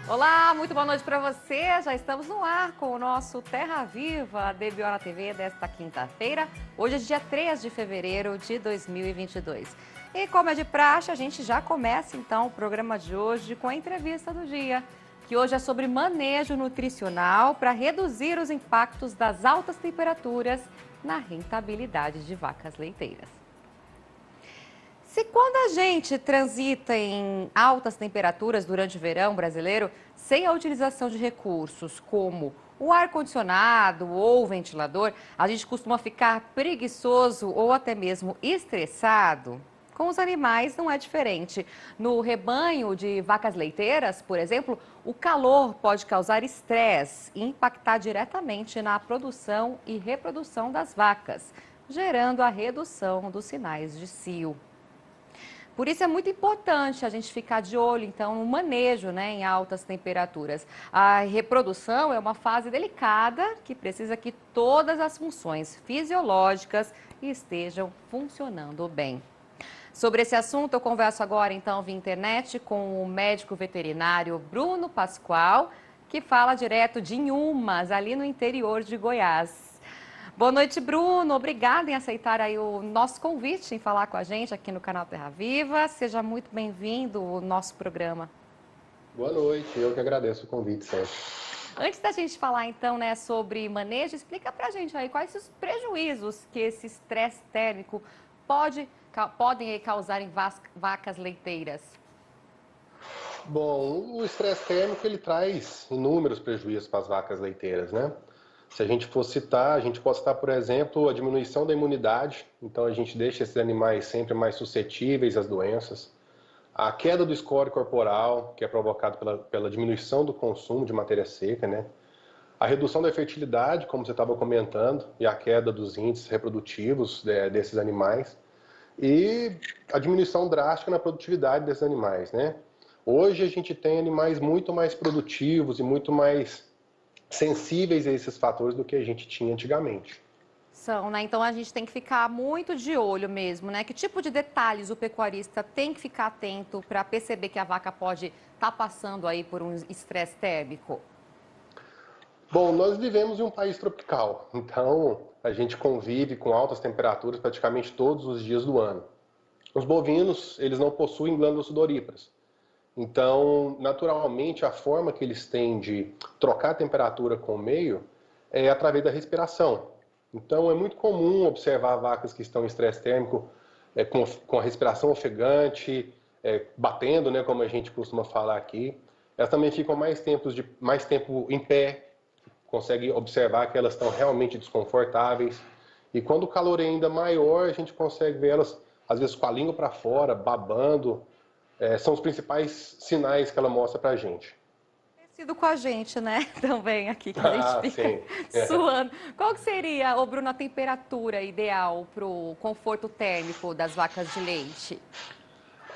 Olá, muito boa noite para você. Já estamos no ar com o nosso Terra Viva, DBO na TV, desta quinta-feira. Hoje é dia 3 de fevereiro de 2022. E como é de praxe, a gente já começa então o programa de hoje com a entrevista do dia, que hoje é sobre manejo nutricional para reduzir os impactos das altas temperaturas na rentabilidade de vacas leiteiras. Se quando a gente transita em altas temperaturas durante o verão brasileiro, sem a utilização de recursos como o ar-condicionado ou o ventilador, a gente costuma ficar preguiçoso ou até mesmo estressado, com os animais não é diferente. No rebanho de vacas leiteiras, por exemplo, o calor pode causar estresse e impactar diretamente na produção e reprodução das vacas, gerando a redução dos sinais de cio. Por isso é muito importante a gente ficar de olho, então, no manejo, em altas temperaturas. A reprodução é uma fase delicada que precisa que todas as funções fisiológicas estejam funcionando bem. Sobre esse assunto, eu converso agora, então, via internet com o médico veterinário Bruno Pascoal, que fala direto de Inhumas, ali no interior de Goiás. Boa noite, Bruno. Obrigada em aceitar aí o nosso convite em falar com a gente aqui no canal Terra Viva. Seja muito bem-vindo ao nosso programa. Boa noite, eu que agradeço o convite sempre. Antes da gente falar então, sobre manejo, explica pra gente aí quais os prejuízos que esse estresse térmico podem causar em vacas leiteiras. Bom, o estresse térmico ele traz inúmeros prejuízos para as vacas leiteiras, né? Se a gente for citar, a gente pode citar, por exemplo, a diminuição da imunidade, então a gente deixa esses animais sempre mais suscetíveis às doenças. A queda do score corporal, que é provocado pela diminuição do consumo de matéria seca, né? A redução da fertilidade, como você estava comentando, e a queda dos índices reprodutivos desses animais. E a diminuição drástica na produtividade desses animais, né? Hoje a gente tem animais muito mais produtivos e muito mais sensíveis a esses fatores do que a gente tinha antigamente. Então a gente tem que ficar muito de olho mesmo, Que tipo de detalhes o pecuarista tem que ficar atento para perceber que a vaca pode estar passando aí por um estresse térmico? Bom, nós vivemos em um país tropical, então a gente convive com altas temperaturas praticamente todos os dias do ano. Os bovinos, eles não possuem glândulas sudoríparas. Então, naturalmente, a forma que eles têm de trocar a temperatura com o meio é através da respiração. Então, é muito comum observar vacas que estão em estresse térmico com a respiração ofegante, batendo, né, como a gente costuma falar aqui. Elas também ficam mais tempo em pé, consegue observar que elas estão realmente desconfortáveis. E quando o calor é ainda maior, a gente consegue ver elas, às vezes, com a língua para fora, babando. São os principais sinais que ela mostra pra gente. Parecido com a gente, Também aqui, que a gente Ah, fica sim. suando. Qual que seria, Bruno, a temperatura ideal para o conforto térmico das vacas de leite?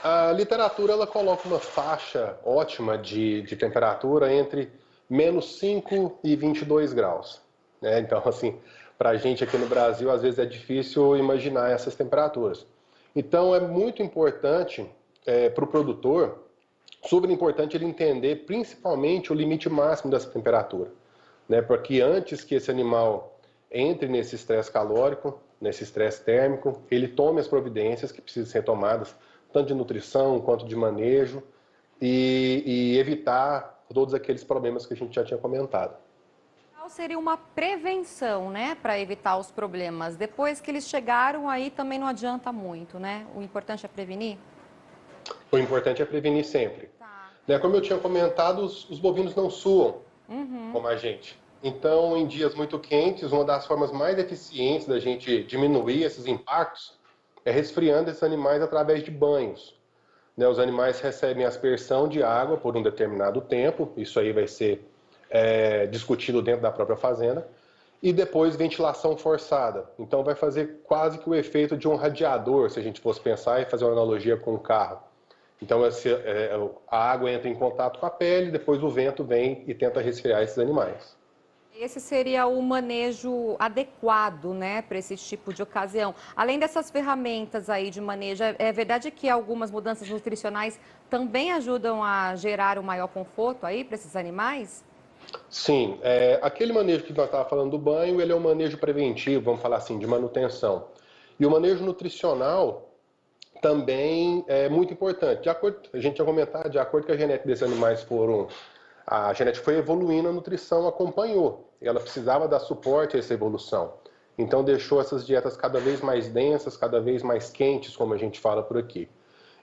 A literatura ela coloca uma faixa ótima de temperatura entre -5 e 22 graus. Né? Então, assim, para a gente aqui no Brasil, às vezes é difícil imaginar essas temperaturas. Então, é muito importante para o produtor, super importante ele entender principalmente o limite máximo dessa temperatura. Né? Porque antes que esse animal entre nesse estresse calórico, nesse estresse térmico, ele tome as providências que precisam ser tomadas, tanto de nutrição quanto de manejo, e evitar todos aqueles problemas que a gente já tinha comentado. Qual seria uma prevenção, para evitar os problemas? Depois que eles chegaram, aí também não adianta muito, O importante é prevenir? O importante é prevenir sempre. Tá. Né? Como eu tinha comentado, os bovinos não suam como a gente. Então, em dias muito quentes, uma das formas mais eficientes da gente diminuir esses impactos é resfriando esses animais através de banhos. Né? Os animais recebem aspersão de água por um determinado tempo, isso aí vai ser discutido dentro da própria fazenda, e depois ventilação forçada. Então vai fazer quase que o efeito de um radiador, se a gente fosse pensar e fazer uma analogia com o carro. Então a água entra em contato com a pele, depois o vento vem e tenta resfriar esses animais. Esse seria o manejo adequado, né, para esse tipo de ocasião. Além dessas ferramentas aí de manejo, é verdade que algumas mudanças nutricionais também ajudam a gerar um maior conforto aí para esses animais? Sim, aquele manejo que nós estávamos falando do banho, ele é um manejo preventivo, vamos falar assim, de manutenção. E o manejo nutricional também é muito importante. De acordo, a gente já comentar, de acordo com a genética desses animais a genética foi evoluindo, a nutrição acompanhou. E ela precisava dar suporte a essa evolução. Então deixou essas dietas cada vez mais densas, cada vez mais quentes, como a gente fala por aqui.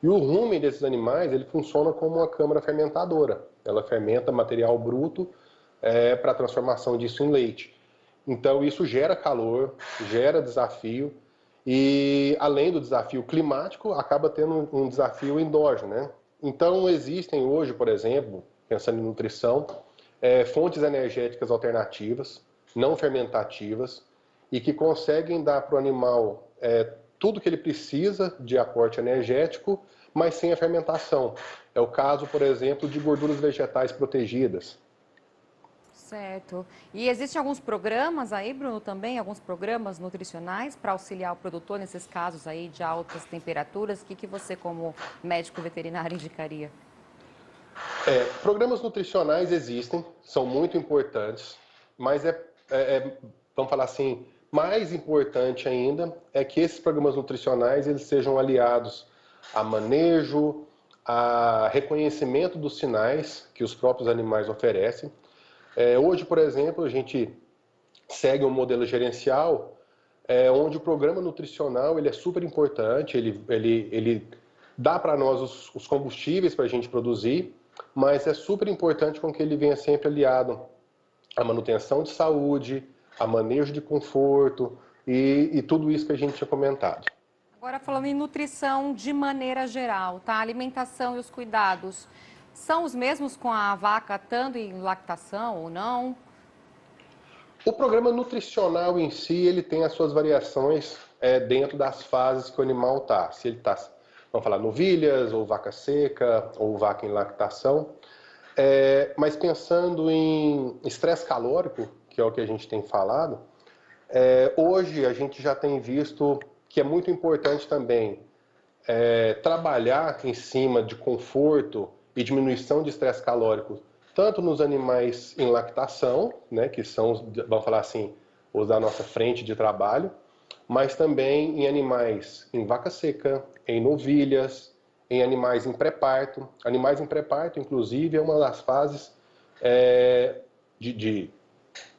E o rumen desses animais, ele funciona como uma câmara fermentadora. Ela fermenta material bruto para a transformação disso em leite. Então isso gera calor, gera desafio e além do desafio climático, acaba tendo um desafio endógeno, né? Então existem hoje, por exemplo, pensando em nutrição, fontes energéticas alternativas, não fermentativas e que conseguem dar para o animal tudo que ele precisa de aporte energético, mas sem a fermentação. É o caso, por exemplo, de gorduras vegetais protegidas. Certo. E existem alguns programas aí, Bruno, também, alguns programas nutricionais para auxiliar o produtor nesses casos aí de altas temperaturas. O que você, como médico veterinário, indicaria? Programas nutricionais existem, são muito importantes, mas vamos falar assim, mais importante ainda é que esses programas nutricionais eles sejam aliados a manejo, a reconhecimento dos sinais que os próprios animais oferecem. Hoje, por exemplo, a gente segue um modelo gerencial onde o programa nutricional ele é super importante, ele dá para nós os combustíveis para a gente produzir, mas é super importante com que ele venha sempre aliado à manutenção de saúde, a manejo de conforto e tudo isso que a gente tinha comentado. Agora, falando em nutrição de maneira geral, tá? A alimentação e os cuidados são os mesmos com a vaca estando em lactação ou não? O programa nutricional em si, ele tem as suas variações dentro das fases que o animal está. Se ele está, vamos falar, novilhas, ou vaca seca, ou vaca em lactação. Mas pensando em estresse calórico, que é o que a gente tem falado, hoje a gente já tem visto que é muito importante também trabalhar em cima de conforto e diminuição de estresse calórico, tanto nos animais em lactação, né, que são, vamos falar assim, os da nossa frente de trabalho, mas também em animais em vaca seca, em novilhas, em animais em pré-parto. Animais em pré-parto, inclusive, é uma das fases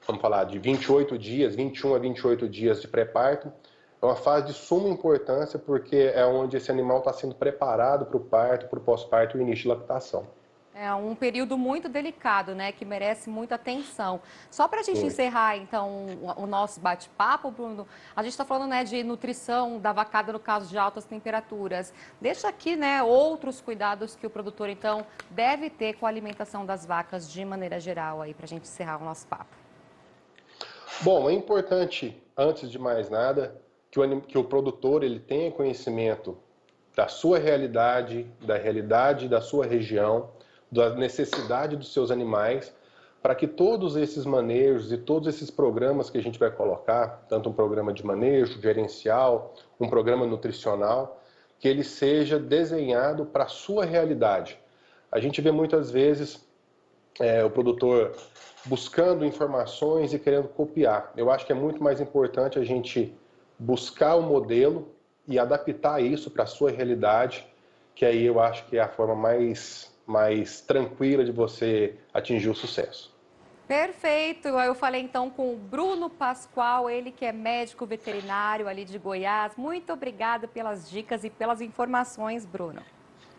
vamos falar, de 28 dias, 21 a 28 dias de pré-parto. É uma fase de suma importância porque é onde esse animal está sendo preparado para o parto, para o pós-parto e o início de lactação. É um período muito delicado, né, que merece muita atenção. Só para a gente Muito. encerrar, então, o nosso bate-papo, Bruno, a gente está falando, né, de nutrição da vacada no caso de altas temperaturas. Deixa aqui, né, outros cuidados que o produtor, então, deve ter com a alimentação das vacas de maneira geral aí, para a gente encerrar o nosso papo. Bom, é importante, antes de mais nada, que o produtor ele tenha conhecimento da sua realidade da sua região, da necessidade dos seus animais, para que todos esses manejos e todos esses programas que a gente vai colocar, tanto um programa de manejo gerencial, um programa nutricional, que ele seja desenhado para a sua realidade. A gente vê muitas vezes o produtor buscando informações e querendo copiar. Eu acho que é muito mais importante a gente buscar o modelo e adaptar isso para a sua realidade, que aí eu acho que é a forma mais tranquila de você atingir o sucesso. Perfeito. Eu falei então com o Bruno Pascoal, ele que é médico veterinário ali de Goiás. Muito obrigada pelas dicas e pelas informações, Bruno.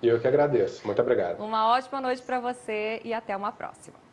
E eu que agradeço. Muito obrigado. Uma ótima noite para você e até uma próxima.